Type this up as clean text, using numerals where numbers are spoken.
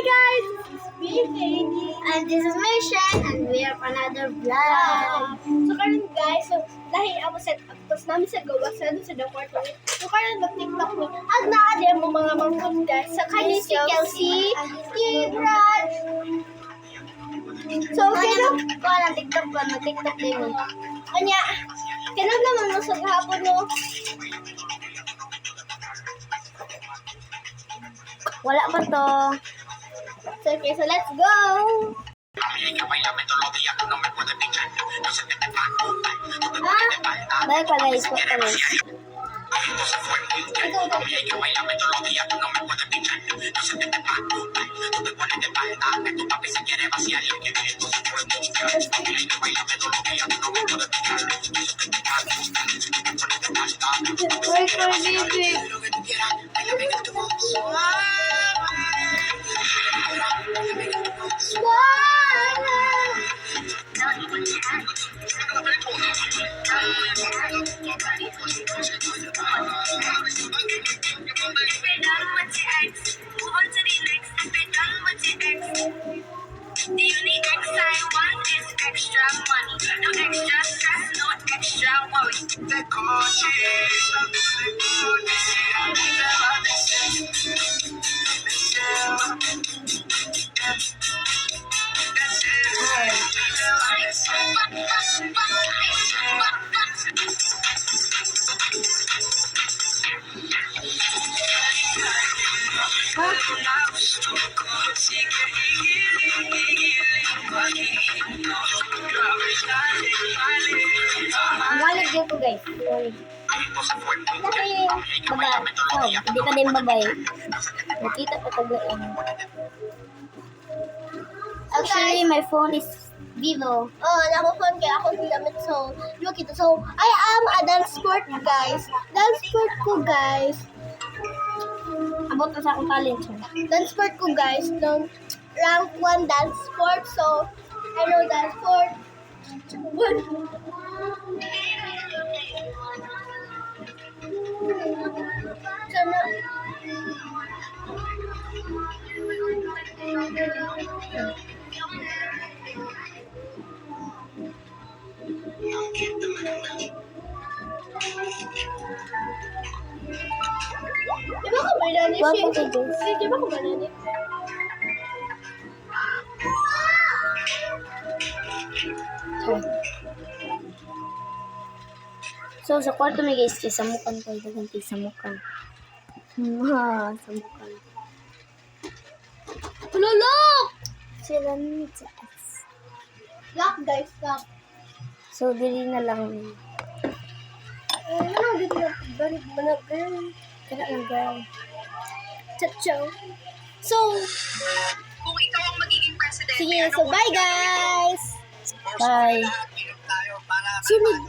guys, this is me, Katie. And this is Mission, and we have another vlog. So karon guys, so dahil ako set up, tapos namin sa gawa sa the kwarto. So karon mag-tiktok ni. Ag naa mo mga mangkot guys. Sa kanya si Kelsey, si Brad. So kaya Ko na TikTok ko, mag-TikTok din mo. Anya, kailan naman mo sa hapon no? Wala pa to. So okay, so let's go! Balik pa guys, po pa guys. Wait for baby. The unique X I want is extra money. No extra stress, no extra worry. The Ang wallet din po guys. Sorry. Baba. Oh, hindi ka din babay. Nakita pa taglaan. Actually, my phone is Vivo. Oh, nako-phone kaya ako gamit so look ito. So, I am a dance sport guys. Dance sport ko guys. Abot na sa akong talent siya. Dance sport ko guys. No, rank 1 dance sport. So, I know dance sport. Sana. Di ba ko banana What siya? was it, guys? Di ba ko banana? So, sa kwarto may guys, samukan ko. Daganti samukan. Samukan. Tulog! Sila ni sa X. Lock guys, lock. So, dili na lang. Ano, dito na balik managal. Kaya lang girl. Chachaw. So, Kung ikaw ang magiging president, sige, so bye guys! Bye. Sunod